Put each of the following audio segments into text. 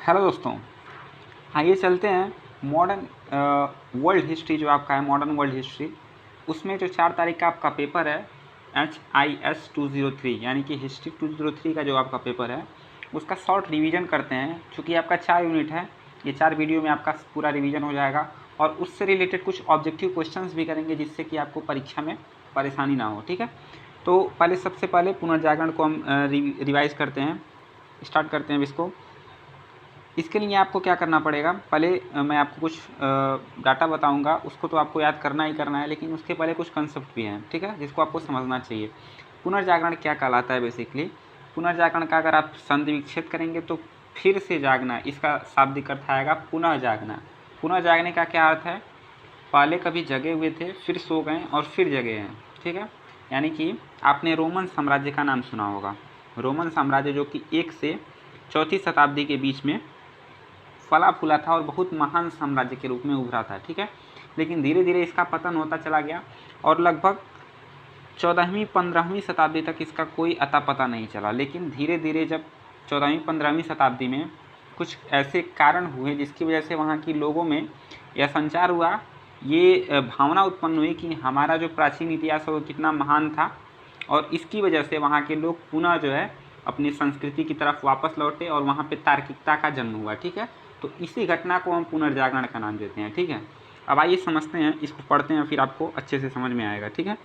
Hello दोस्तों, आइए चलते हैं मॉडर्न वर्ल्ड हिस्ट्री जो आपका है मॉडर्न वर्ल्ड हिस्ट्री। उसमें जो 4 तारीख का आपका पेपर है HIS 203 यानी कि हिस्ट्री 203 का जो आपका पेपर है उसका शॉर्ट रिवीजन करते हैं। चूँकि आपका 4 यूनिट है, ये 4 वीडियो में आपका पूरा रिवीजन हो जाएगा और उससे रिलेटेड कुछ ऑब्जेक्टिव क्वेश्चंस भी करेंगे जिससे कि आपको परीक्षा में परेशानी ना हो। ठीक है, तो सबसे पहले पुनर्जागरण को हम रिवाइज करते हैं, स्टार्ट करते हैं इसको। इसके लिए आपको क्या करना पड़ेगा, पहले मैं आपको कुछ डाटा बताऊंगा, उसको तो आपको याद करना ही करना है, लेकिन उसके पहले कुछ कंसेप्ट भी हैं, ठीक है, जिसको आपको समझना चाहिए। पुनर्जागरण क्या कहलाता है बेसिकली? पुनर्जागरण का अगर आप संधि विच्छेद करेंगे तो फिर से जागना, इसका शाब्दिक अर्थ आएगा पुनः जागना। पुनः जागने का क्या अर्थ है? पहले कभी जगे हुए थे, फिर सो गए और फिर जगे हैं। ठीक है, यानी कि आपने रोमन साम्राज्य का नाम सुना होगा। रोमन साम्राज्य जो कि 1 से 4वीं शताब्दी के बीच में फला फूला था और बहुत महान साम्राज्य के रूप में उभरा था। ठीक है, लेकिन धीरे धीरे इसका पतन होता चला गया और लगभग 14वीं 15वीं शताब्दी तक इसका कोई अता पता नहीं चला। लेकिन धीरे धीरे जब 14वीं 15वीं शताब्दी में कुछ ऐसे कारण हुए जिसकी वजह से वहाँ की लोगों में यह संचार हुआ, ये भावना उत्पन्न हुई कि हमारा जो प्राचीन इतिहास है वो कितना महान था, और इसकी वजह से वहाँ के लोग पुनः जो है अपनी संस्कृति की तरफ वापस लौटे और वहाँ पे तार्किकता का जन्म हुआ। ठीक है, तो इसी घटना को हम पुनर्जागरण का नाम देते हैं। ठीक है, अब आइए समझते हैं, इसको पढ़ते हैं, फिर आपको अच्छे से समझ में आएगा। ठीक है,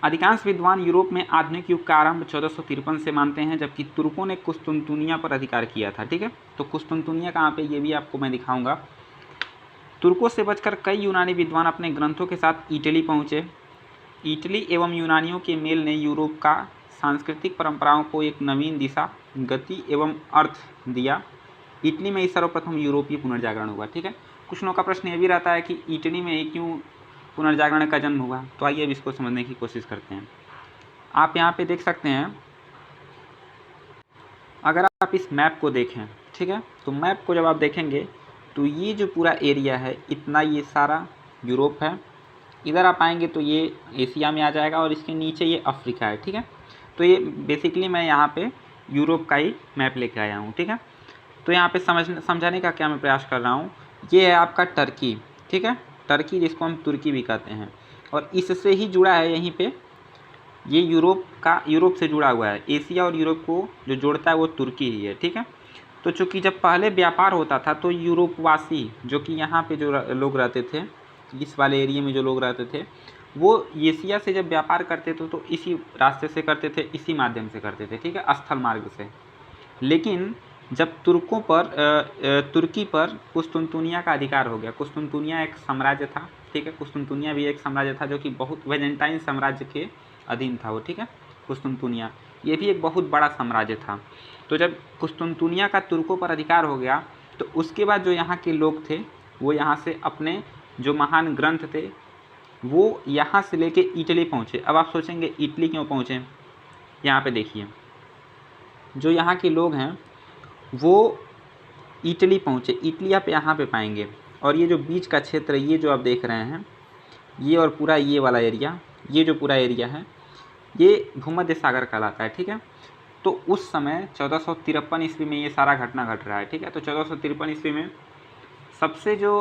अधिकांश विद्वान यूरोप में आधुनिक युग का आरंभ 1453 से मानते हैं, जबकि तुर्कों ने कुस्तुनतुनिया पर अधिकार किया था। ठीक है, तो कुस्तुनतुनिया कहाँ पे, ये भी आपको मैं दिखाऊंगा। तुर्कों से बचकर कई यूनानी विद्वान अपने ग्रंथों के साथ इटली पहुँचे। इटली एवं यूनानियों के मेल ने यूरोप का सांस्कृतिक परंपराओं को एक नवीन दिशा, गति एवं अर्थ दिया। इटली में ही सर्वप्रथम यूरोपीय पुनर्जागरण हुआ। ठीक है, कुछ लोगों का प्रश्न ये भी रहता है कि इटली में ही क्यों पुनर्जागरण का जन्म हुआ, तो आइए अब इसको समझने की कोशिश करते हैं। आप यहाँ पे देख सकते हैं, अगर आप इस मैप को देखें, ठीक है, तो मैप को जब आप देखेंगे तो ये जो पूरा एरिया है इतना, ये सारा यूरोप है। इधर आप आएंगे तो ये एशिया में आ जाएगा और इसके नीचे ये अफ्रीका है। ठीक है, तो ये बेसिकली मैं यहाँ पे यूरोप का ही मैप लेके आया हूँ। ठीक है, तो यहाँ पे समझाने का क्या मैं प्रयास कर रहा हूँ, ये है आपका टर्की। ठीक है, टर्की जिसको हम तुर्की भी कहते हैं, और इससे ही जुड़ा है यहीं पे, ये यूरोप से जुड़ा हुआ है। एशिया और यूरोप को जो जोड़ता है वो तुर्की ही है। ठीक है, तो चूँकि जब पहले व्यापार होता था तो यूरोपवासी जो कि यहाँ पे जो लोग रहते थे, इस वाले एरिया में जो लोग रहते थे, वो एशिया से जब व्यापार करते थे तो इसी रास्ते से करते थे, इसी माध्यम से करते थे। ठीक है, स्थल मार्ग से। लेकिन जब तुर्की पर कुस्तुनतुनिया का अधिकार हो गया, कुस्तुनतुनिया एक साम्राज्य था। ठीक है, कुस्तुनतुनिया भी एक साम्राज्य था जो कि बहुत वेजेंटाइन साम्राज्य के अधीन था वो। ठीक है, कुस्तुनतुनिया ये भी एक बहुत बड़ा साम्राज्य था। तो जब कुस्तुनतुनिया का तुर्कों पर अधिकार हो गया तो उसके बाद जो यहाँ के लोग थे वो यहाँ से अपने जो महान ग्रंथ थे वो यहाँ से लेके इटली पहुँचे। अब आप सोचेंगे इटली क्यों पहुँचे, यहाँ पे देखिए, जो यहाँ के लोग हैं वो इटली पहुँचे। इटली आप यहाँ पे पाएंगे, और ये जो बीच का क्षेत्र है, ये जो आप देख रहे हैं, ये और पूरा ये वाला एरिया, ये जो पूरा एरिया है ये भूमध्य सागर कहलाता है। ठीक है, तो उस समय 1453 ईस्वी में ये सारा घटना घट रहा है। ठीक है, तो 1453 ईस्वी में सबसे जो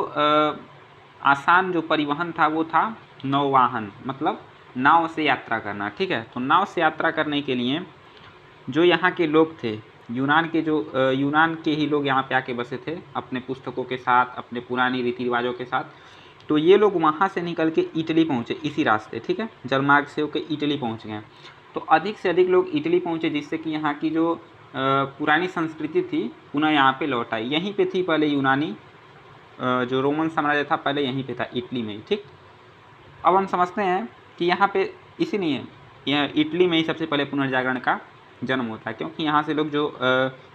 आसान जो परिवहन था वो था नौवाहन, मतलब नाव से यात्रा करना। ठीक है, तो नाव से यात्रा करने के लिए जो यहाँ के लोग थे, यूनान के ही लोग यहाँ पे आके बसे थे अपने पुस्तकों के साथ, अपने पुरानी रीति रिवाजों के साथ। तो ये लोग वहाँ से निकल के इटली पहुँचे इसी रास्ते। ठीक है, जलमार्ग से होकर इटली पहुँच गए। तो अधिक से अधिक लोग इटली पहुँचे, जिससे कि यहाँ की जो पुरानी संस्कृति थी पुनः यहाँ पे लौट आई। यहीं पे थी पहले यूनानी जो रोमन साम्राज्य था, पहले यहीं पे था, इटली में ही। ठीक, अब हम समझते हैं कि यहाँ पे इसीलिए यह इटली में ही सबसे पहले पुनर्जागरण का जन्म होता है, क्योंकि यहाँ से लोग जो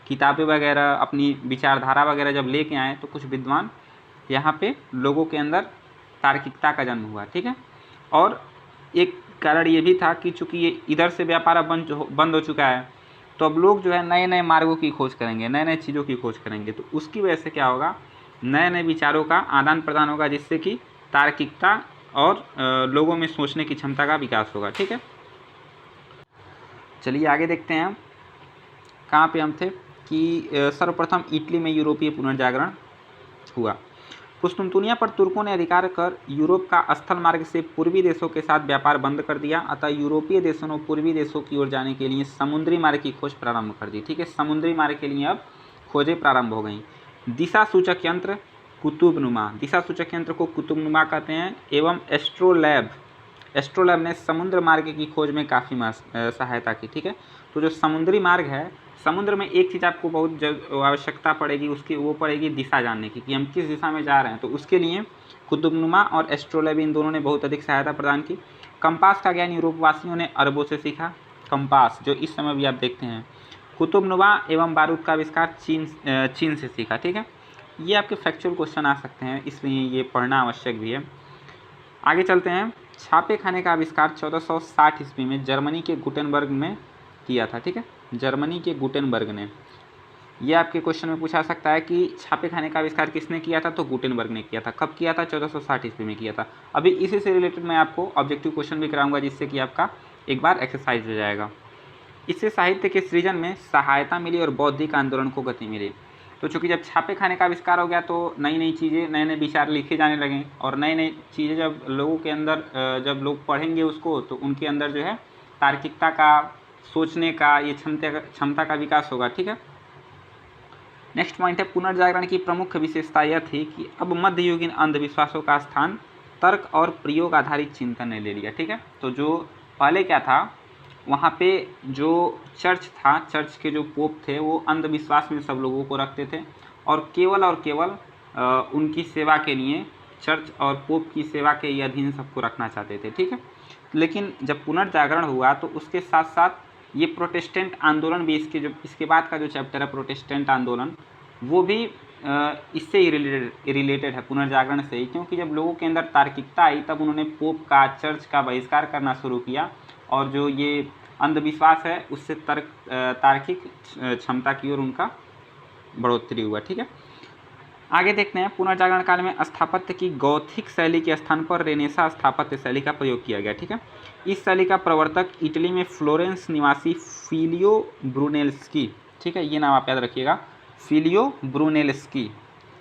किताबें वगैरह, अपनी विचारधारा वगैरह जब लेके आए तो कुछ विद्वान यहाँ पे लोगों के अंदर तार्किकता का जन्म हुआ। ठीक है, और एक कारण ये भी था कि चूँकि ये इधर से व्यापार अब बंद हो चुका है, तो अब लोग जो है नए नए मार्गों की खोज करेंगे, नए नए चीज़ों की खोज करेंगे। तो उसकी वजह से क्या होगा, नए नए विचारों का आदान प्रदान होगा, जिससे कि तार्किकता और लोगों में सोचने की क्षमता का विकास होगा। ठीक है, चलिए आगे देखते हैं। कहाँ पे हम थे कि सर्वप्रथम इटली में यूरोपीय पुनर्जागरण हुआ। कुस्तुनतुनिया पर तुर्कों ने अधिकार कर यूरोप का स्थल मार्ग से पूर्वी देशों के साथ व्यापार बंद कर दिया, अतः यूरोपीय देशों ने पूर्वी देशों की ओर जाने के लिए समुद्री मार्ग की खोज प्रारंभ कर दी। ठीक है, समुद्री मार्ग के लिए अब खोजें प्रारंभ हो गई। दिशा सूचक यंत्र कुतुबनुमा, दिशा सूचक यंत्र को कुतुबनुमा कहते हैं, एवं एस्ट्रोलैब ने समुद्र मार्ग की खोज में काफ़ी सहायता की। ठीक है, तो जो समुद्री मार्ग है, समुद्र में एक चीज़ आपको बहुत आवश्यकता पड़ेगी, उसकी वो पड़ेगी दिशा जानने की कि हम किस दिशा में जा रहे हैं, तो उसके लिए कुतुबनुमा और एस्ट्रोलैब इन दोनों ने बहुत अधिक सहायता प्रदान की। कंपास का ज्ञान यूरोपवासियों ने अरबों से सीखा। कंपास जो इस समय भी आप देखते हैं। कुतुबनुमा एवं बारूद का आविष्कार चीन से सीखा। ठीक है, ये आपके फैक्चुअल क्वेश्चन आ सकते हैं, इसलिए ये पढ़ना आवश्यक भी है। आगे चलते हैं। छापे खाने का आविष्कार 1460 ईस्वी में जर्मनी के गुटेनबर्ग में किया था। ठीक है, जर्मनी के गुटेनबर्ग ने। ये आपके क्वेश्चन में पूछा सकता है कि छापे खाने का आविष्कार किसने किया था, तो गुटेनबर्ग ने किया था। कब किया था, 1460 ईस्वी में किया था। अभी इसी से रिलेटेड मैं आपको ऑब्जेक्टिव क्वेश्चन भी कराऊंगा, जिससे कि आपका एक बार एक्सरसाइज हो जाएगा। इससे साहित्य के सृजन में सहायता मिली और बौद्धिक आंदोलन को गति मिली। तो चूँकि जब छापे खाने का आविष्कार हो गया तो नई नई चीज़ें, नए नए विचार लिखे जाने लगे, और नई नई चीज़ें जब लोगों के अंदर, जब लोग पढ़ेंगे उसको, तो उनके अंदर जो है तार्किकता का, सोचने का, ये क्षमता का विकास होगा। ठीक है, नेक्स्ट पॉइंट है पुनर्जागरण की प्रमुख विशेषता यह थी कि अब मध्ययुगीन अंधविश्वासों का स्थान तर्क और प्रयोग आधारित चिंतन ने ले लिया। ठीक है, तो जो पहले क्या था, वहाँ पे जो चर्च था, चर्च के जो पोप थे, वो अंधविश्वास में सब लोगों को रखते थे और केवल उनकी सेवा के लिए, चर्च और पोप की सेवा के अधीन सबको रखना चाहते थे। ठीक है, लेकिन जब पुनर्जागरण हुआ तो उसके साथ साथ ये प्रोटेस्टेंट आंदोलन भी, इसके बाद का जो चैप्टर है प्रोटेस्टेंट आंदोलन, वो भी इससे ही रिलेटेड है, पुनर्जागरण से ही। क्योंकि जब लोगों के अंदर तार्किकता आई, तब उन्होंने पोप का, चर्च का बहिष्कार करना शुरू किया, और जो ये अंधविश्वास है उससे तार्किक क्षमता की ओर उनका बढ़ोतरी हुआ। ठीक है, आगे देखते हैं। पुनर्जागरण काल में स्थापत्य की गौथिक शैली के स्थान पर रेनेसा स्थापत्य शैली का प्रयोग किया गया। ठीक है, इस शैली का प्रवर्तक इटली में फ्लोरेंस निवासी फिलियो ब्रूनेल्स्की। ठीक है, ये नाम आप याद रखिएगा, फिलियो ब्रूनेल्स्की।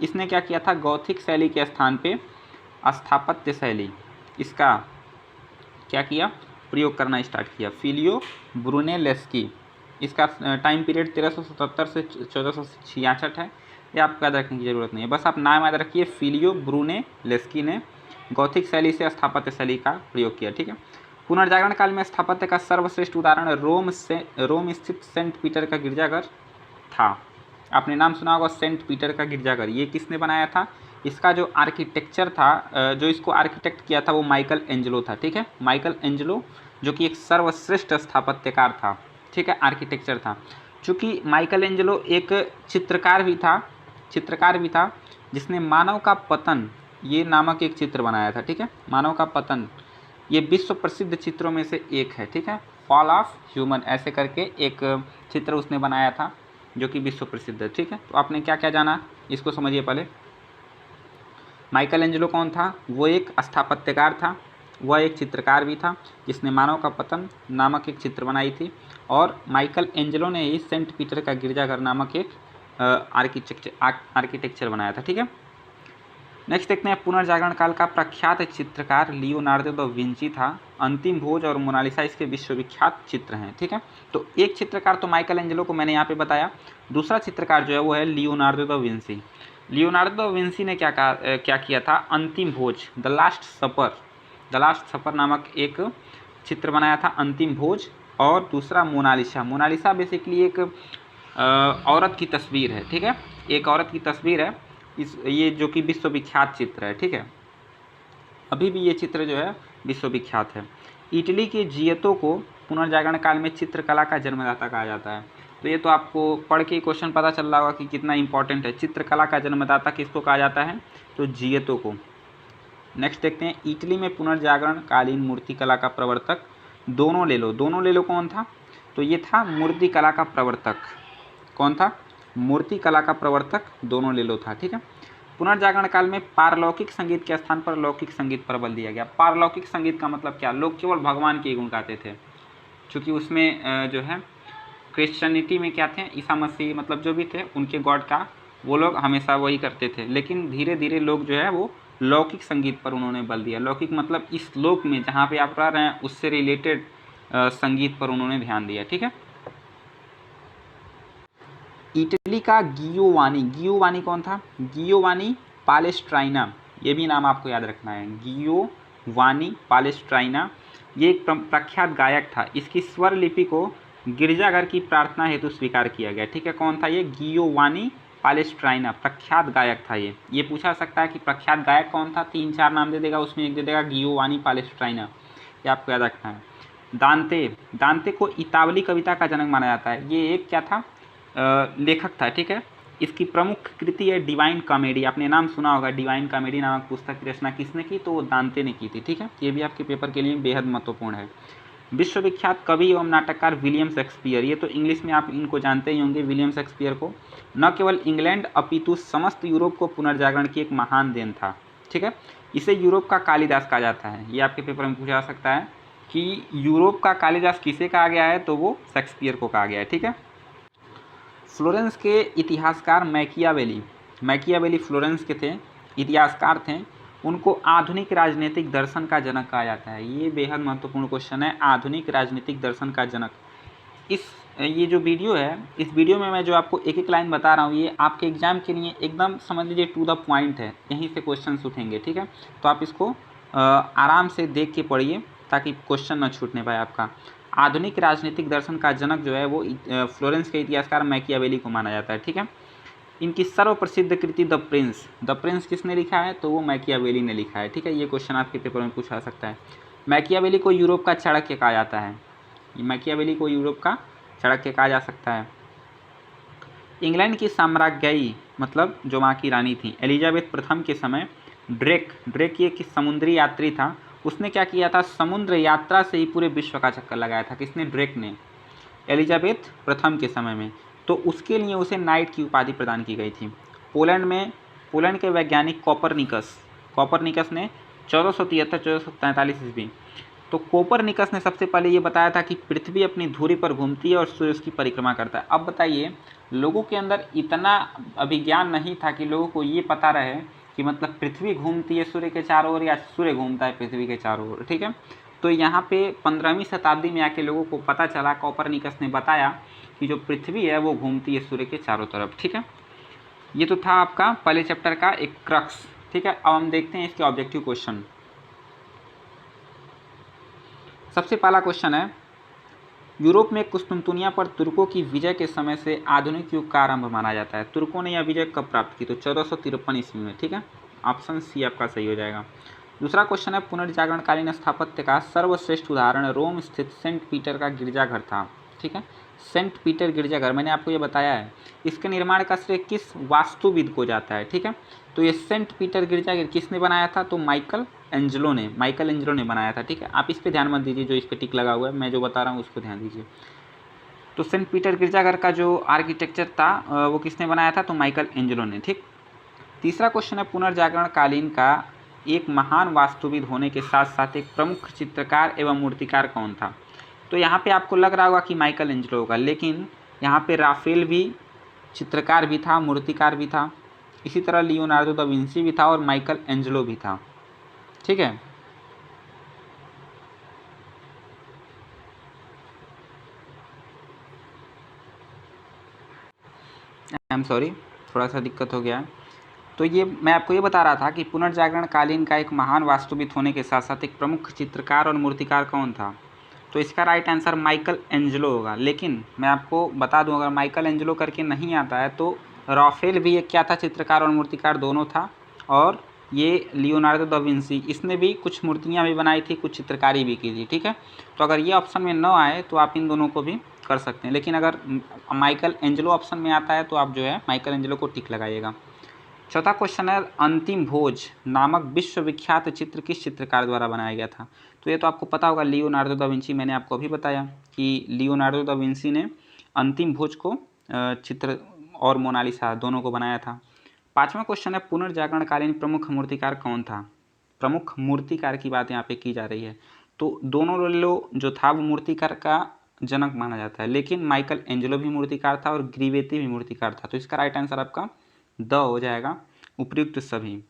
इसने क्या किया था, गौथिक शैली के स्थान पे स्थापत्य शैली, इसका क्या किया, प्रयोग करना स्टार्ट किया। फिलियो ब्रूनेल्स्की, इसका टाइम पीरियड 1377 से 1466 है। ये आपको याद रखने की ज़रूरत नहीं है, बस आप नाम याद रखिए, फिलियो ब्रूनेल्स्की ने गौथिक शैली से स्थापत्य शैली का प्रयोग किया। ठीक है, पुनर्जागरण काल में स्थापत्य का सर्वश्रेष्ठ उदाहरण रोम स्थित सेंट पीटर का गिरजाघर था। आपने नाम सुना होगा, सेंट पीटर का गिरजाघर। ये किसने बनाया था, इसका जो आर्किटेक्चर था, जो इसको आर्किटेक्ट किया था, वो माइकल एंजेलो था। ठीक है, माइकल एंजेलो जो कि एक सर्वश्रेष्ठ स्थापत्यकार था। ठीक है, आर्किटेक्चर था। चूँकि माइकल एंजेलो एक चित्रकार भी था, जिसने मानव का पतन ये नामक एक चित्र बनाया था। ठीक है, मानव का पतन ये विश्व प्रसिद्ध चित्रों में से एक है। ठीक है, फॉल ऑफ ह्यूमन ऐसे करके एक चित्र उसने बनाया था, जो कि विश्व प्रसिद्ध है। ठीक है, तो आपने क्या क्या जाना, इसको समझिए पहले। माइकल एंजेलो कौन था, वो एक स्थापत्यकार था, वह एक चित्रकार भी था, जिसने मानव का पतन नामक एक चित्र बनाई थी, और माइकल एंजेलो ने ही सेंट पीटर का गिरजाघर नामक एक आर्किटेक्चर बनाया था। ठीक है, नेक्स्ट देखते हैं। पुनर्जागरण काल का प्रख्यात चित्रकार लियोनार्दो दा विंची था। अंतिम भोज और मोनालिसा इसके विश्वविख्यात चित्र हैं। ठीक है, तो एक चित्रकार तो माइकल एंजेलो को मैंने यहाँ पे बताया, दूसरा चित्रकार जो है वो है Leonardo da Vinci. Leonardo da Vinci ने क्या किया था, अंतिम भोज, द लास्ट सपर नामक एक चित्र बनाया था, अंतिम भोज, और दूसरा मोनालिसा बेसिकली एक औरत की तस्वीर है। ठीक है, एक औरत की तस्वीर है, ये जो कि विश्वविख्यात चित्र है। ठीक है, अभी भी ये चित्र जो है विश्वविख्यात है। इटली के जियतो को पुनर्जागरण काल में चित्रकला का जन्मदाता कहा जाता है। तो ये तो आपको पढ़ के क्वेश्चन पता चल रहा होगा कि कितना इंपॉर्टेंट है। चित्रकला का जन्मदाता किसको कहा जाता है, तो जियतो को। नेक्स्ट देखते हैं। इटली में पुनर्जागरण कालीन मूर्तिकला का प्रवर्तक दोनों ले लो कौन था, तो ये था मूर्तिकला का प्रवर्तक। कौन था, मूर्तिकला का प्रवर्तक दोनों ले लो था। ठीक है, पुनर्जागरण काल में पारलौकिक संगीत के स्थान पर लौकिक संगीत पर बल दिया गया। पारलौकिक संगीत का मतलब क्या, लोग केवल भगवान के गुण गाते थे, क्योंकि उसमें जो है क्रिश्चियनिटी में क्या थे, ईसा मसीह मतलब जो भी थे उनके गॉड का वो लोग हमेशा वही करते थे। लेकिन धीरे धीरे लोग जो है वो लौकिक संगीत पर उन्होंने बल दिया। लौकिक मतलब इस लोक में जहाँ पे आप रह रहे हैं उससे रिलेटेड संगीत पर उन्होंने ध्यान दिया। ठीक है। इटली का गियोवानी कौन था? गियोवानी पालेस्ट्राइना, ये भी नाम आपको याद रखना है। गियोवानी पालेस्ट्राइना ये एक प्रख्यात गायक था। इसकी स्वर लिपि को गिरजाघर की प्रार्थना हेतु स्वीकार किया गया। ठीक है, कौन था ये? गियोवानी पालेस्ट्राइना, प्रख्यात गायक था ये। ये पूछा सकता है कि प्रख्यात गायक कौन था, 3-4 नाम दे देगा, उसमें एक दे देगा गियोवानी पालेस्ट्राइना, ये आपको याद रखना है। दांते को इतावली कविता का जनक माना जाता है। ये एक क्या था? लेखक था। ठीक है। इसकी प्रमुख कृति है डिवाइन कॉमेडी। आपने नाम सुना होगा, डिवाइन कॉमेडी नामक पुस्तक की रचना किसने की? तो वो दांते ने की थी। ठीक है, ये भी आपके पेपर के लिए बेहद महत्वपूर्ण है। विश्वविख्यात कवि एवं नाटककार विलियम शेक्सपियर, ये तो इंग्लिश में आप इनको जानते ही होंगे। विलियम शेक्सपियर को न केवल इंग्लैंड अपितु समस्त यूरोप को पुनर्जागरण की एक महान देन था। ठीक है, इसे यूरोप का कालिदास कहा जाता है। ये आपके पेपर में पूछा जा सकता है कि यूरोप का कालिदास किसे कहा गया है, तो वो शेक्सपियर को कहा गया है। ठीक है। फ्लोरेंस के इतिहासकार मैकियावेली फ्लोरेंस के थे, इतिहासकार थे। उनको आधुनिक राजनीतिक दर्शन का जनक कहा जाता है। ये बेहद महत्वपूर्ण क्वेश्चन है, आधुनिक राजनीतिक दर्शन का जनक। ये जो वीडियो है, इस वीडियो में मैं जो आपको एक एक लाइन बता रहा हूँ, ये आपके एग्जाम के लिए एकदम समझ लीजिए टू द पॉइंट है, यहीं से क्वेश्चन उठेंगे। ठीक है, तो आप इसको आराम से देख के पढ़िए ताकि क्वेश्चन न छूटने पाए आपका। आधुनिक राजनीतिक दर्शन का जनक जो है वो फ्लोरेंस के इतिहासकार मैकियावेली को माना जाता है। ठीक है। इनकी सर्वप्रसिद्ध कृति द प्रिंस किसने लिखा है? तो वो मैकियावेली ने लिखा है। ठीक है, ये क्वेश्चन आपके पेपर में पूछा सकता है। मैकियावेली को यूरोप का चाणक्य कहा जाता है। मैकियावेली को यूरोप का चाणक्य कहा जा सकता है। इंग्लैंड की साम्राज्ञी मतलब जो वहाँ की रानी थी एलिजाबेथ प्रथम के समय ड्रेक ये कि समुद्री यात्री था। उसने क्या किया था? समुद्र यात्रा से ही पूरे विश्व का चक्कर लगाया था। किसने? ड्रेक ने, एलिजाबेथ प्रथम के समय में। तो उसके लिए उसे नाइट की उपाधि प्रदान की गई थी। पोलैंड के वैज्ञानिक कोपरनिकस ने 1473-1443 ईस्वी, तो कोपरनिकस ने सबसे पहले ये बताया था कि पृथ्वी अपनी धुरी पर घूमती है और सूर्य उसकी परिक्रमा करता है। अब बताइए, लोगों के अंदर इतना अभिज्ञान नहीं था कि लोगों को ये पता रहे कि मतलब पृथ्वी घूमती है सूर्य के चारों ओर या सूर्य घूमता है पृथ्वी के चारों ओर। ठीक है, तो यहाँ पे 15वीं शताब्दी में आके लोगों को पता चला, कोपरनिकस ने बताया कि जो पृथ्वी है वो घूमती है सूर्य के चारों तरफ। ठीक है, ये तो था आपका पहले चैप्टर का एक क्रक्स। ठीक है, अब हम देखते हैं इसके ऑब्जेक्टिव क्वेश्चन। सबसे पहला क्वेश्चन है, यूरोप में कुस्तुनतुनिया पर तुर्कों की विजय के समय से आधुनिक युग का आरंभ माना जाता है। तुर्कों ने यह विजय कब प्राप्त की? तो 1453 ईस्वी में। ठीक है, ऑप्शन सी आपका सही हो जाएगा। दूसरा क्वेश्चन है, पुनर्जागरणकालीन स्थापत्य का सर्वश्रेष्ठ उदाहरण रोम स्थित सेंट पीटर का गिरजाघर था। ठीक है, सेंट पीटर गिरजाघर मैंने आपको ये बताया है। इसके निर्माण का श्रेय किस वास्तुविद को जाता है? ठीक है, तो ये सेंट पीटर गिरजाघर किसने बनाया था? तो माइकल एंजेलो ने बनाया था। ठीक है, आप इस पे ध्यान मत दीजिए, जो इस पे टिक लगा हुआ है, मैं जो बता रहा हूँ उस पर ध्यान दीजिए। तो सेंट पीटर गिरजाघर का जो आर्किटेक्चर था वो किसने बनाया था? तो माइकल एंजेलो ने। ठीक, तीसरा क्वेश्चन है, पुनर्जागरण कालीन का एक महान वास्तुविद होने के साथ साथ एक प्रमुख चित्रकार एवं मूर्तिकार कौन था? तो यहाँ पे आपको लग रहा होगा कि माइकल एंजेलो होगा, लेकिन यहाँ पे राफेल भी चित्रकार भी था, मूर्तिकार भी था, इसी तरह लियोनार्डो दा विंसी भी था और माइकल एंजेलो भी था। ठीक है, आई एम सॉरी, थोड़ा सा दिक्कत हो गया। तो ये मैं आपको ये बता रहा था कि पुनर्जागरण कालीन का एक महान वास्तुविद होने के साथ साथ एक प्रमुख चित्रकार और मूर्तिकार कौन था? तो इसका राइट आंसर माइकल एंजेलो होगा। लेकिन मैं आपको बता दूं, अगर माइकल एंजेलो करके नहीं आता है तो राफेल भी एक क्या था? चित्रकार और मूर्तिकार दोनों था। और ये लियोनार्डो दा विंसी, इसने भी कुछ मूर्तियाँ भी बनाई थी, कुछ चित्रकारी भी की थी। ठीक है, तो अगर ये ऑप्शन में न आए तो आप इन दोनों को भी कर सकते हैं, लेकिन अगर माइकल एंजेलो ऑप्शन में आता है तो आप जो है माइकल एंजेलो को टिक लगाइएगा। चौथा क्वेश्चन है, अंतिम भोज नामक विश्वविख्यात चित्र किस चित्रकार द्वारा बनाया गया था? तो ये तो आपको पता होगा, लियोनार्डो दा विंची। मैंने आपको अभी बताया कि लियोनार्डो दा विंची ने अंतिम भोज को चित्र और मोनालिसा दोनों को बनाया था। पांचवा क्वेश्चन है, पुनर्जागरणकालीन प्रमुख मूर्तिकार कौन था? प्रमुख मूर्तिकार की बात यहाँ पे की जा रही है, तो दोनों लोग जो था वो मूर्तिकार का जनक माना जाता है, लेकिन माइकल एंजेलो भी मूर्तिकार था और ग्रिवेती भी मूर्तिकार था। तो इसका राइट आंसर आपका द हो जाएगा, उपयुक्त सभी।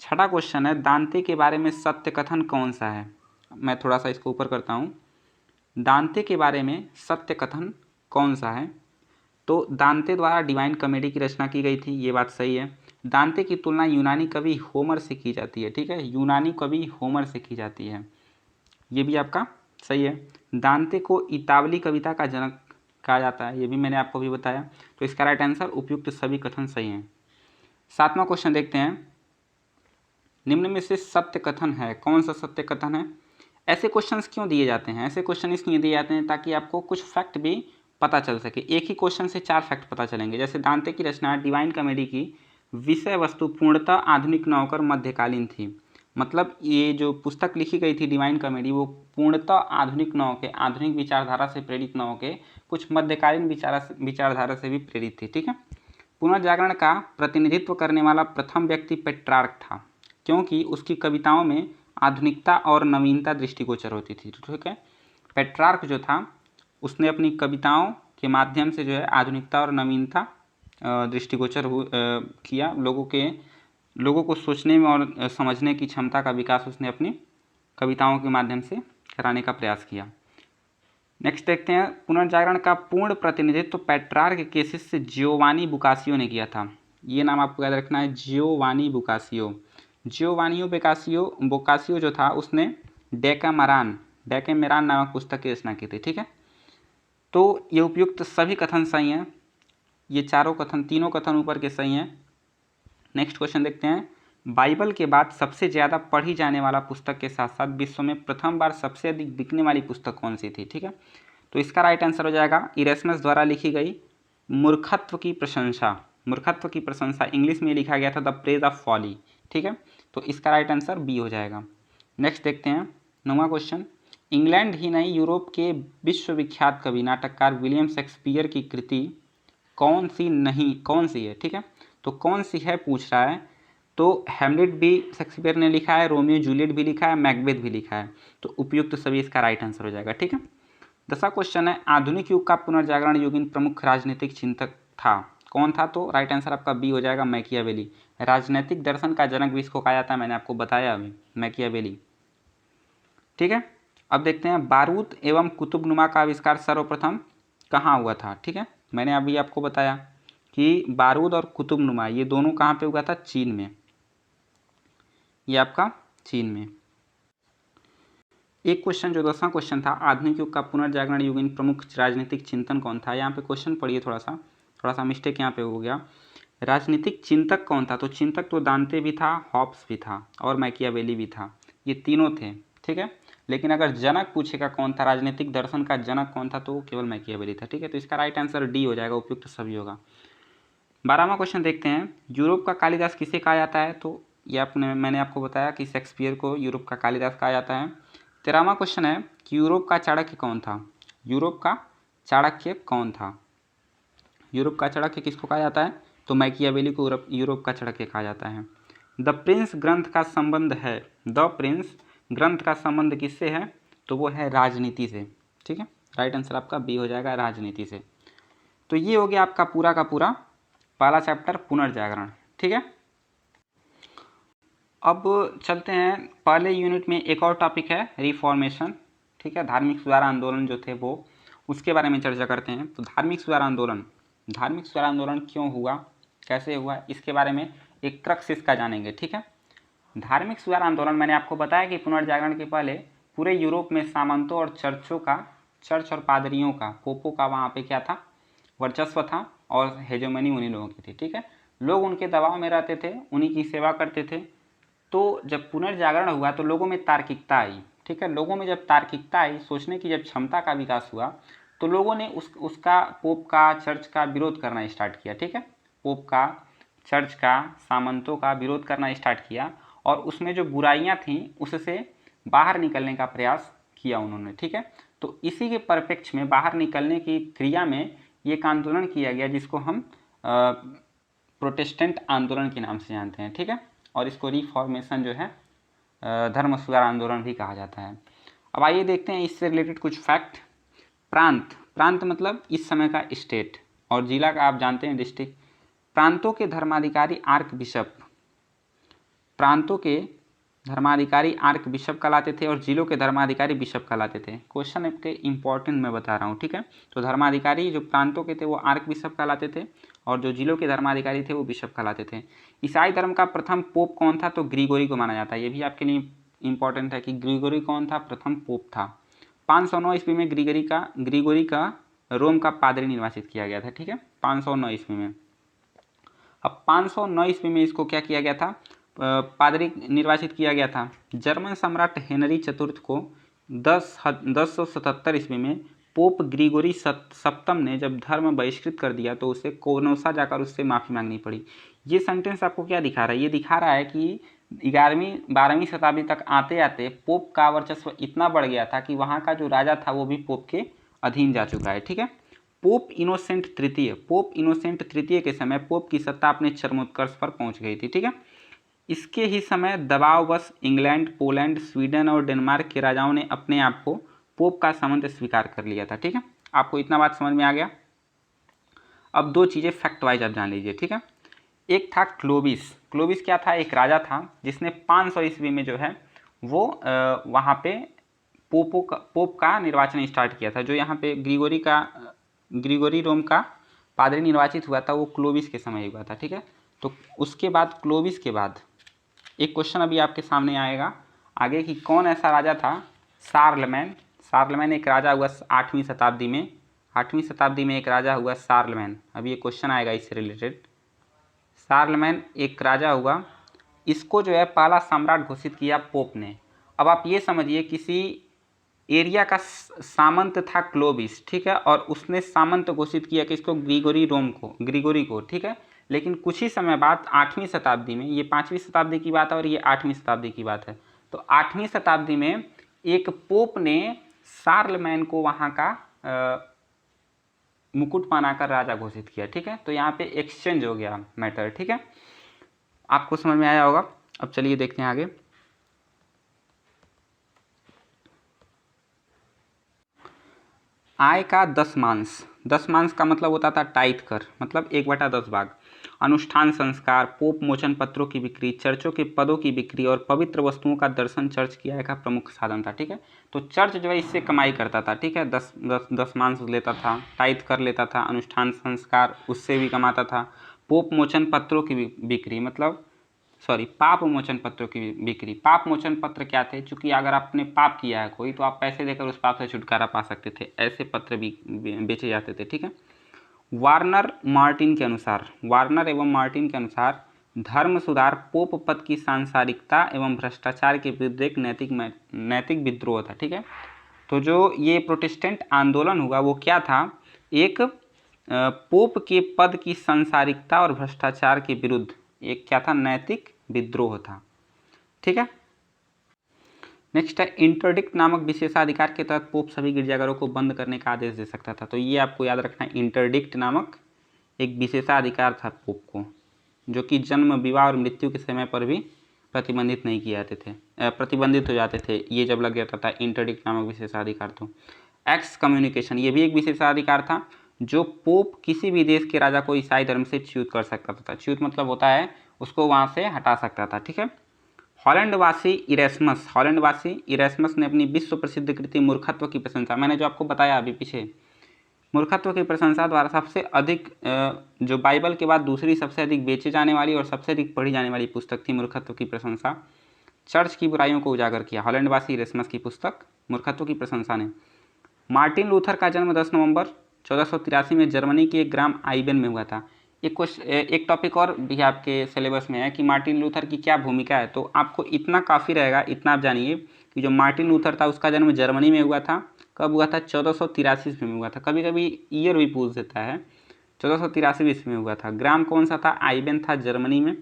छठा क्वेश्चन है, दांते के बारे में सत्य कथन कौन सा है? मैं थोड़ा सा इसको ऊपर करता हूँ। दांते के बारे में सत्य कथन कौन सा है? तो दांते द्वारा डिवाइन कॉमेडी की रचना की गई थी, ये बात सही है। दांते की तुलना यूनानी कवि होमर से की जाती है, ठीक है, यूनानी कवि होमर से की जाती है, ये भी आपका सही है। दांते को इतावली कविता का जनक कहा जाता है, ये भी मैंने आपको भी बताया। तो इसका राइट आंसर उपयुक्त सभी कथन सही हैं। सातवां क्वेश्चन देखते हैं, निम्न में से सत्य कथन है, कौन सा सत्य कथन है? ऐसे क्वेश्चंस क्यों दिए जाते हैं? ऐसे क्वेश्चन इसलिए दिए जाते हैं ताकि आपको कुछ फैक्ट भी पता चल सके। एक ही क्वेश्चन से 4 फैक्ट पता चलेंगे। जैसे दांते की रचना डिवाइन कॉमेडी की विषय वस्तु पूर्णतः आधुनिक न होकर मध्यकालीन थी। मतलब ये जो पुस्तक लिखी गई थी डिवाइन कॉमेडी, वो पूर्णतः आधुनिक न होकर, आधुनिक विचारधारा से प्रेरित न होकर कुछ मध्यकालीन विचारधारा से भी प्रेरित थी, ठीक है। पुनर्जागरण का प्रतिनिधित्व करने वाला प्रथम व्यक्ति पेट्रार्क था, क्योंकि उसकी कविताओं में आधुनिकता और नवीनता दृष्टिगोचर होती थी, ठीक है। पेट्रार्क जो था उसने अपनी कविताओं के माध्यम से जो है आधुनिकता और नवीनता दृष्टिगोचर किया। लोगों को सोचने में और समझने की क्षमता का विकास उसने अपनी कविताओं के माध्यम से कराने का प्रयास किया। नेक्स्ट देखते हैं, पुनर्जागरण का पूर्ण प्रतिनिधित्व पेट्रार्क के शिष्य जियोवानी बुकासियो ने किया था। ये नाम आपको याद रखना है, जियोवानी बुकासियो। जियोवानियो बोकासियो जो था उसने डेकामेरान नामक पुस्तक की रचना की थी, ठीक है। तो ये उपयुक्त सभी कथन सही हैं, ये तीनों कथन ऊपर के सही हैं। नेक्स्ट क्वेश्चन देखते हैं, बाइबल के बाद सबसे ज़्यादा पढ़ी जाने वाला पुस्तक के साथ साथ विश्व में प्रथम बार सबसे अधिक बिकने वाली पुस्तक कौन सी थी, ठीक है। तो इसका राइट आंसर हो जाएगा इरेस्मस द्वारा लिखी गई मूर्खत्व की प्रशंसा, इंग्लिश में लिखा गया था द प्रेज ऑफ फॉली, ठीक है। तो इसका राइट आंसर बी हो जाएगा। नेक्स्ट देखते हैं 9वां क्वेश्चन, इंग्लैंड ही नहीं यूरोप के विश्वविख्यात कवि नाटककार विलियम शेक्सपियर की कृति कौन सी है, ठीक है। तो कौन सी है पूछ रहा है। तो हैमलेट भी शेक्सपियर ने लिखा है, रोमियो जूलियट भी लिखा है, मैकबेथ भी लिखा है। तो उपयुक्त सभी इसका राइट आंसर हो जाएगा, ठीक है। 10वां क्वेश्चन है, आधुनिक युग का पुनर्जागरण युगीन प्रमुख राजनीतिक चिंतक था, कौन था? तो राइट आंसर आपका बी हो जाएगा, मैकियावेली। राजनीतिक दर्शन का जनक भी इसको कहा जाता है, मैंने आपको बताया अभी, मैकियावेली, ठीक है। अब देखते हैं, बारूद एवं कुतुबनुमा का आविष्कार सर्वप्रथम कहाँ हुआ था, ठीक है। मैंने अभी आपको बताया कि बारूद और कुतुबनुमा ये दोनों कहाँ पे हुआ था? चीन में, ये आपका चीन में। एक क्वेश्चन जो 10वां क्वेश्चन था, आधुनिक युग का पुनर्जागरण युगीन प्रमुख राजनीतिक चिंतन कौन था? यहाँ पे क्वेश्चन पढ़िए, थोड़ा सा मिस्टेक यहाँ पे हो गया। राजनीतिक चिंतक कौन था? तो चिंतक तो दांते भी था, हॉब्स भी था और मैकियावेली भी था, ये तीनों थे, ठीक है। लेकिन अगर जनक पूछेगा कौन था, राजनीतिक दर्शन का जनक कौन था, तो केवल मैकियावेली था, ठीक है। तो इसका राइट आंसर डी हो जाएगा, उपयुक्त सभी होगा। 12वां क्वेश्चन देखते हैं, यूरोप का कालिदास किसे कहा जाता है? तो ये मैंने आपको बताया कि शेक्सपियर को यूरोप का कालिदास कहा जाता है। 13वां क्वेश्चन है कि यूरोप का चाणक्य कौन था? यूरोप का चाणक्य कौन था? यूरोप का चाणक्य किसको कहा जाता है? तो मैकियावेली को यूरोप का चाणक्य कहा जाता है। द प्रिंस ग्रंथ का संबंध है, द प्रिंस ग्रंथ का संबंध किससे है? तो वो है राजनीति से, ठीक है। राइट आंसर आपका बी हो जाएगा, राजनीति से। तो ये हो गया आपका पूरा का पूरा पहला चैप्टर पुनर्जागरण, ठीक है। अब चलते हैं पहले यूनिट में, एक और टॉपिक है रिफॉर्मेशन, ठीक है। धार्मिक सुधार आंदोलन जो थे वो, उसके बारे में चर्चा करते हैं। तो धार्मिक सुधार आंदोलन क्यों हुआ, कैसे हुआ, इसके बारे में एक क्रक्स इसका जानेंगे, ठीक है। धार्मिक सुधार आंदोलन, मैंने आपको बताया कि पुनर्जागरण के पहले पूरे यूरोप में सामंतों और चर्च और पादरियों का, पोपों का वहाँ पे क्या था? वर्चस्व था और हेजेमनी उन्हीं लोगों की थी, ठीक है। लोग उनके दबाव में रहते थे, उन्हीं की सेवा करते थे। तो जब पुनर्जागरण हुआ तो लोगों में तार्किकता आई, ठीक है। लोगों में जब तार्किकता आई, सोचने की जब क्षमता का विकास हुआ, तो लोगों ने उसका पोप का, चर्च का विरोध करना स्टार्ट किया, ठीक है। पोप का, चर्च का, सामंतों का विरोध करना स्टार्ट किया और उसमें जो बुराइयां थीं उससे बाहर निकलने का प्रयास किया उन्होंने, ठीक है। तो इसी के परिप्रेक्ष्य में बाहर निकलने की क्रिया में एक आंदोलन किया गया जिसको हम प्रोटेस्टेंट आंदोलन के नाम से जानते हैं, ठीक है। और इसको रिफॉर्मेशन जो है धर्म सुधार आंदोलन भी कहा जाता है। अब आइए देखते हैं इससे रिलेटेड कुछ फैक्ट। प्रांत, प्रांत मतलब इस समय का स्टेट, और जिला का आप जानते हैं डिस्ट्रिक्ट। प्रांतों के धर्माधिकारी आर्क बिशप, प्रांतों के धर्माधिकारी आर्क बिशप कहलाते थे और जिलों के धर्माधिकारी बिशप कहलाते थे। क्वेश्चन आपके इंपॉर्टेंट मैं बता रहा हूँ, ठीक है। तो धर्माधिकारी जो प्रांतों के थे वो आर्क बिशप कहलाते थे और जो जिलों के धर्माधिकारी थे वो बिशप कहलाते थे। ईसाई धर्म का प्रथम पोप कौन था? तो ग्रीगोरी को माना जाता है। ये भी आपके लिए इंपॉर्टेंट है कि ग्रीगोरी कौन था, प्रथम पोप था। 509 ईस्वी में ग्रीगोरी का रोम का पादरी निर्वाचित किया गया था, ठीक है, 509 ईस्वी में। अब 509 ईस्वी में इसको क्या किया गया था, पादरी निर्वाचित किया गया था। जर्मन सम्राट हेनरी चतुर्थ को 1077 ईस्वी में पोप ग्रीगोरी सप्तम ने जब धर्म बहिष्कृत कर दिया तो उसे कोनोसा जाकर उससे माफ़ी मांगनी पड़ी। ये सेंटेंस आपको क्या दिखा रहा है? ये दिखा रहा है कि 11वीं 12वीं शताब्दी तक आते आते पोप का वर्चस्व इतना बढ़ गया था कि वहाँ का जो राजा था वो भी पोप के अधीन जा चुका है, ठीक है। पोप इनोसेंट तृतीय के समय पोप की सत्ता अपने चरमोत्कर्ष पर पहुंच गई थी, ठीक है। इसके ही समय दबाववश इंग्लैंड, पोलैंड, स्वीडन और डेनमार्क के राजाओं ने अपने आप को पोप का सामंत स्वीकार कर लिया था, ठीक है। आपको इतना बात समझ में आ गया। अब दो चीज़ें फैक्ट वाइज आप जान लीजिए, ठीक है। एक था क्लोविस। क्लोविस क्या था? एक राजा था जिसने 500 ईस्वी में जो है वो वहाँ पे पोप का निर्वाचन स्टार्ट किया था। जो यहाँ पे ग्रीगोरी रोम का पादरी निर्वाचित हुआ था वो क्लोविस के समय हुआ था, ठीक है। तो उसके बाद क्लोविस के बाद एक क्वेश्चन अभी आपके सामने आएगा आगे कि कौन ऐसा राजा था? शार्लमैन एक राजा हुआ 8वीं शताब्दी में। 8वीं शताब्दी में एक राजा हुआ शार्लमैन। अभी ये क्वेश्चन आएगा इससे रिलेटेड। शार्लमैन एक राजा हुआ, इसको जो है पहला सम्राट घोषित किया पोप ने। अब आप ये समझिए किसी एरिया का सामंत था क्लोविस, ठीक है, और उसने सामंत घोषित किया कि इसको ग्रीगोरी को, ठीक है। लेकिन कुछ ही समय बाद 8वीं शताब्दी में, ये 5वीं शताब्दी की बात है और ये 8वीं शताब्दी की बात है, तो 8वीं शताब्दी में एक पोप ने शार्लमैन को वहाँ का मुकुट पहनाकर राजा घोषित किया, ठीक है। तो यहाँ पे एक्सचेंज हो गया मैटर, ठीक है। आपको समझ में आया होगा। अब चलिए देखते हैं आगे। आय का दशमांश का मतलब होता था टाइथ कर, मतलब 1/10 भाग। अनुष्ठान संस्कार, पोप मोचन पत्रों की बिक्री, चर्चों के पदों की बिक्री और पवित्र वस्तुओं का दर्शन चर्च की आय का प्रमुख साधन था, ठीक है। तो चर्च जो है इससे कमाई करता था, ठीक है। दशमांश लेता था, टाइथ कर लेता था, अनुष्ठान संस्कार उससे भी कमाता था। पोप मोचन पत्रों की बिक्री मतलब पाप मोचन पत्रों की बिक्री। पाप मोचन पत्र क्या थे? चूंकि अगर आपने पाप किया है कोई तो आप पैसे देकर उस पाप से छुटकारा पा सकते थे, ऐसे पत्र भी बेचे जाते थे, ठीक है। वार्नर एवं मार्टिन के अनुसार धर्म सुधार पोप पद की सांसारिकता एवं भ्रष्टाचार के विरुद्ध एक नैतिक विद्रोह था, ठीक है। तो जो ये प्रोटेस्टेंट आंदोलन हुआ वो क्या था? एक पोप के पद की सांसारिकता और भ्रष्टाचार के विरुद्ध एक क्या था? नैतिक विद्रोह था, ठीक है। नेक्स्ट है इंटरडिक्ट नामक विशेषाधिकार के तहत पोप सभी गिरजाघरों को बंद करने का आदेश दे सकता था। तो ये आपको याद रखना है, इंटरडिक्ट नामक एक विशेषाधिकार था पोप को, जो कि जन्म, विवाह और मृत्यु के समय पर भी प्रतिबंधित नहीं किए जाते थे, प्रतिबंधित हो जाते थे, ये जब लग जाता था इंटरडिक्ट नामक विशेषाधिकार। तो एक्स कम्युनिकेशन, ये भी एक विशेषाधिकार था जो पोप किसी भी देश के राजा को ईसाई धर्म से च्युत कर सकता था। च्युत मतलब होता है उसको वहाँ से हटा सकता था, ठीक है। हॉलैंडवासी इरेस्मस ने अपनी विश्व प्रसिद्ध कृति मूर्खत्व की प्रशंसा, मैंने जो आपको बताया अभी पीछे, मूर्खत्व की प्रशंसा द्वारा सबसे अधिक जो बाइबल के बाद दूसरी सबसे अधिक बेचे जाने वाली और सबसे अधिक पढ़ी जाने वाली पुस्तक थी मूर्खत्व की प्रशंसा, चर्च की बुराइयों को उजागर किया। हॉलैंडवासी इरेस्मस की पुस्तक मूर्खत्व की प्रशंसा ने। मार्टिन लूथर का जन्म 10 नवंबर 1483 में जर्मनी के एक ग्राम आइबेन में हुआ था। एक टॉपिक और भी आपके सिलेबस में है कि मार्टिन लूथर की क्या भूमिका है, तो आपको इतना काफ़ी रहेगा, इतना आप जानिए कि जो मार्टिन लूथर था उसका जन्म जर्मनी में हुआ था। कब हुआ था? 1483 ईस्वी में हुआ था। कभी कभी ईयर भी पूछ देता है। 1483 ईस्वी में हुआ था। ग्राम कौन सा था? आइबेन था, जर्मनी में।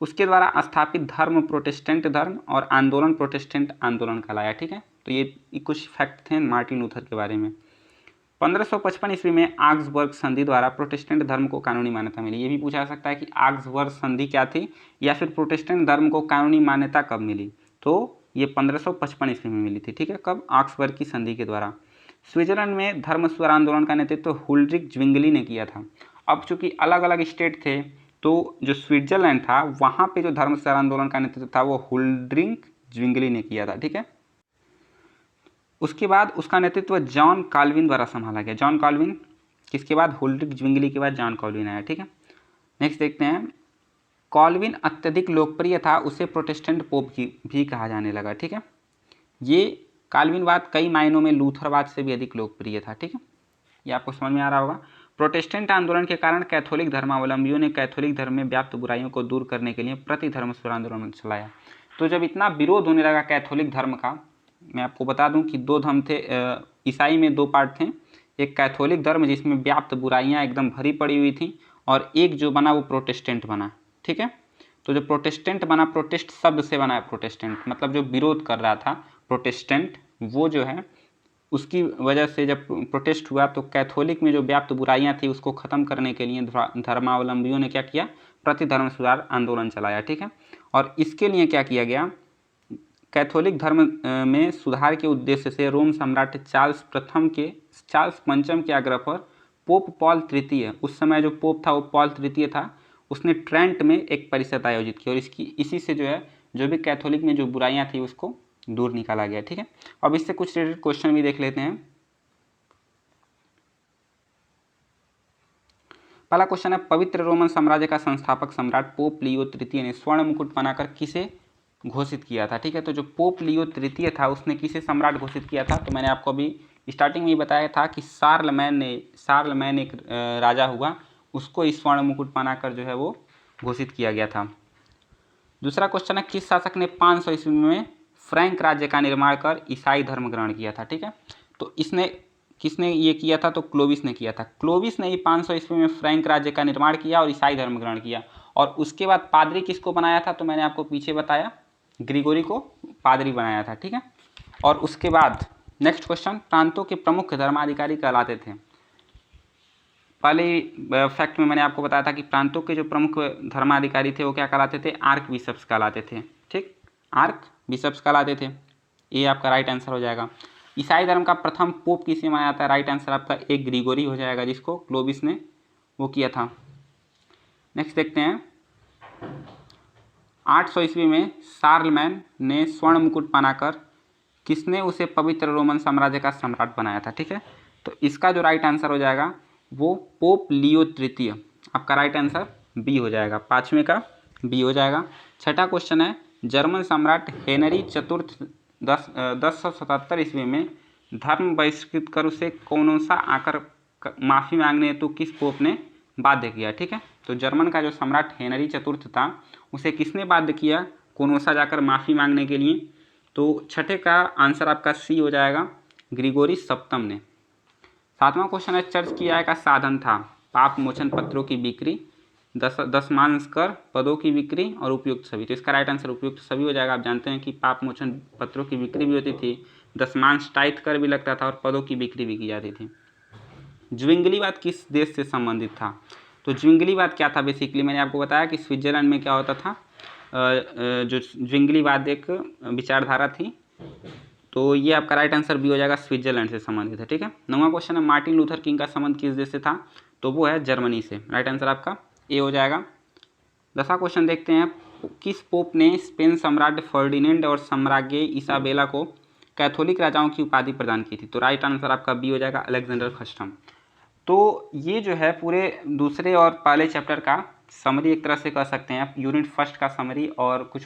उसके द्वारा स्थापित धर्म प्रोटेस्टेंट धर्म और आंदोलन प्रोटेस्टेंट आंदोलन कहलाया, ठीक है। तो ये कुछ फैक्ट थे मार्टिन लूथर के बारे में। 1555 ईस्वी में आग्सबर्ग संधि द्वारा प्रोटेस्टेंट धर्म को कानूनी मान्यता मिली। ये भी पूछा जा सकता है कि आग्सबर्ग संधि क्या थी या फिर प्रोटेस्टेंट धर्म को कानूनी मान्यता कब मिली? तो ये 1555 ईस्वी में मिली थी, ठीक है। कब? आग्सबर्ग की संधि के द्वारा। स्विट्जरलैंड में धर्म सुधार आंदोलन का नेतृत्व हुल्ड्रिक ज्विंगली ने किया था। अब चूंकि अलग अलग स्टेट थे तो जो स्विट्जरलैंड था वहाँ पे जो धर्म सुधार आंदोलन का नेतृत्व था वो हुल्ड्रिक ज्विंगली ने किया था, ठीक है। उसके बाद उसका नेतृत्व जॉन कॉल्विन द्वारा संभाला गया। जॉन कॉल्विन किसके बाद? हुल्ड्रिक ज्विंगली के बाद जॉन कॉल्विन आया, ठीक है। नेक्स्ट देखते हैं, कॉल्विन अत्यधिक लोकप्रिय था, उसे प्रोटेस्टेंट पोप भी कहा जाने लगा, ठीक है। ये कॉल्विनवाद कई मायनों में लूथरवाद से भी अधिक लोकप्रिय था, ठीक है। ये आपको समझ में आ रहा होगा। प्रोटेस्टेंट आंदोलन के कारण कैथोलिक धर्मावलंबियों ने कैथोलिक धर्म में व्याप्त बुराइयों को दूर करने के लिए प्रति धर्म सुधार आंदोलन चलाया। तो जब इतना विरोध होने लगा कैथोलिक धर्म का, मैं आपको बता दूं कि दो धर्म थे, ईसाई में दो पार्ट थे, एक कैथोलिक धर्म जिसमें व्याप्त बुराइयां एकदम भरी पड़ी हुई थी, और एक जो बना वो प्रोटेस्टेंट बना, ठीक है। तो जो प्रोटेस्टेंट बना, प्रोटेस्ट शब्द से बना है प्रोटेस्टेंट, मतलब जो विरोध कर रहा था प्रोटेस्टेंट, वो जो है उसकी वजह से जब प्रोटेस्ट हुआ तो कैथोलिक में जो व्याप्त बुराइयां थी उसको ख़त्म करने के लिए धर्मावलंबियों ने क्या किया? प्रति धर्म सुधार आंदोलन चलाया, ठीक है। और इसके लिए क्या किया गया? कैथोलिक धर्म में सुधार के उद्देश्य से रोम सम्राट चार्ल्स पंचम के आग्रह पर पोप पॉल तृतीय, उस समय जो पोप था वो पॉल तृतीय था, उसने ट्रेंट में एक परिषद आयोजित की और इसी से जो है जो भी कैथोलिक में जो बुराइयां थी उसको दूर निकाला गया, ठीक है। अब इससे कुछ रिलेटेड क्वेश्चन भी देख लेते हैं। पहला क्वेश्चन है, पवित्र रोमन साम्राज्य का संस्थापक सम्राट पोप लियो तृतीय ने स्वर्ण मुकुट बनाकर किसे घोषित किया था, ठीक है। तो जो पोप लियो तृतीय था उसने किसे सम्राट घोषित किया था? तो मैंने आपको अभी स्टार्टिंग में ही बताया था कि शार्लमैन एक राजा हुआ, उसको इस स्वर्ण मुकुट बनाकर जो है वो घोषित किया गया था। दूसरा क्वेश्चन है, किस शासक ने 500 ईस्वी में फ्रैंक राज्य का निर्माण कर ईसाई धर्म ग्रहण किया था, ठीक है। तो किसने ये किया था? तो क्लोविस ने किया था। क्लोविस ने ही 500 ईस्वी में फ्रैंक राज्य का निर्माण किया और ईसाई धर्म ग्रहण किया। और उसके बाद पादरी किसको बनाया था? तो मैंने आपको पीछे बताया, ग्रिगोरी को पादरी बनाया था, ठीक है। और उसके बाद नेक्स्ट क्वेश्चन, प्रांतों के प्रमुख धर्माधिकारी कहलाते थे। पहले फैक्ट में मैंने आपको बताया था कि प्रांतों के जो प्रमुख धर्माधिकारी थे वो क्या कहलाते थे? आर्क बिशप्स कहलाते थे, ठीक, आर्क बिशप्स कहलाते थे। ये आपका राइट आंसर हो जाएगा। ईसाई धर्म का प्रथम पोप किसे माना जाता है? राइट आंसर आपका एक ग्रिगोरी हो जाएगा, जिसको क्लोविस ने वो किया था। नेक्स्ट देखते हैं, 800 ईस्वी में शार्लमैन ने स्वर्ण मुकुट बनाकर किसने उसे पवित्र रोमन साम्राज्य का सम्राट बनाया था, ठीक है। तो इसका जो राइट आंसर हो जाएगा वो पोप लियो तृतीय, आपका राइट आंसर बी हो जाएगा, पाँचवें का बी हो जाएगा। छठा क्वेश्चन है, जर्मन सम्राट हेनरी चतुर्थ 1077 ईस्वी में धर्म बहिष्कृत कर उसे कौन सा आकर माफ़ी मांगने हेतु किस पोप ने बाध्य किया, ठीक है। तो जर्मन का जो सम्राट हेनरी चतुर्थ था उसे किसने बाध्य किया कोनोसा जाकर माफ़ी मांगने के लिए? तो छठे का आंसर आपका सी हो जाएगा, ग्रिगोरी सप्तम ने। सातवां क्वेश्चन है, चर्च की आय का साधन था पाप मोचन पत्रों की बिक्री, दशमांश कर, पदों की बिक्री और उपयुक्त सभी। तो इसका राइट आंसर उपयुक्त सभी हो जाएगा। आप जानते हैं कि पाप मोचन पत्रों की बिक्री भी होती थी, दशमांश टाइट कर भी लगता था और पदों की बिक्री भी की जाती थी। ज्विंगलीवाद किस देश से संबंधित था? तो ज्विंगलीवाद क्या था? बेसिकली मैंने आपको बताया कि स्विट्जरलैंड में क्या होता था, जो ज्विंगलीवाद एक विचारधारा थी। तो ये आपका राइट आंसर भी हो जाएगा, स्विट्जरलैंड से संबंधित है, ठीक है। नौवां क्वेश्चन है, मार्टिन लूथर किंग का संबंध किस देश से था? तो वो है जर्मनी से, राइट आंसर आपका ए हो जाएगा। 10वां क्वेश्चन देखते हैं, किस पोप ने स्पेन सम्राट फर्डिनेंड और सम्राज्ञी इसाबेला को कैथोलिक राजाओं की उपाधि प्रदान की थी? तो राइट आंसर आपका बी हो जाएगा, अलेक्जेंडर फर्स्टम। तो ये जो है पूरे दूसरे और पहले चैप्टर का समरी एक तरह से कह सकते हैं आप, यूनिट फर्स्ट का समरी और कुछ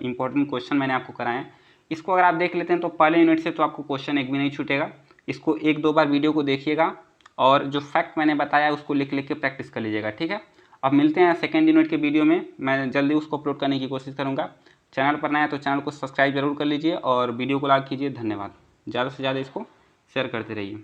इंपॉर्टेंट क्वेश्चन मैंने आपको कराए हैं। इसको अगर आप देख लेते हैं तो पहले यूनिट से तो आपको क्वेश्चन एक भी नहीं छूटेगा। इसको एक दो बार वीडियो को देखिएगा और जो फैक्ट मैंने बताया उसको लिख के प्रैक्टिस कर लीजिएगा, ठीक है। अब मिलते हैं सेकेंड यूनिट के वीडियो में, मैं जल्दी उसको अपलोड करने की कोशिश करूँगा। चैनल पर नया है तो चैनल को सब्सक्राइब जरूर कर लीजिए और वीडियो को लाइक कीजिए। धन्यवाद। ज़्यादा से ज़्यादा इसको शेयर करते रहिए।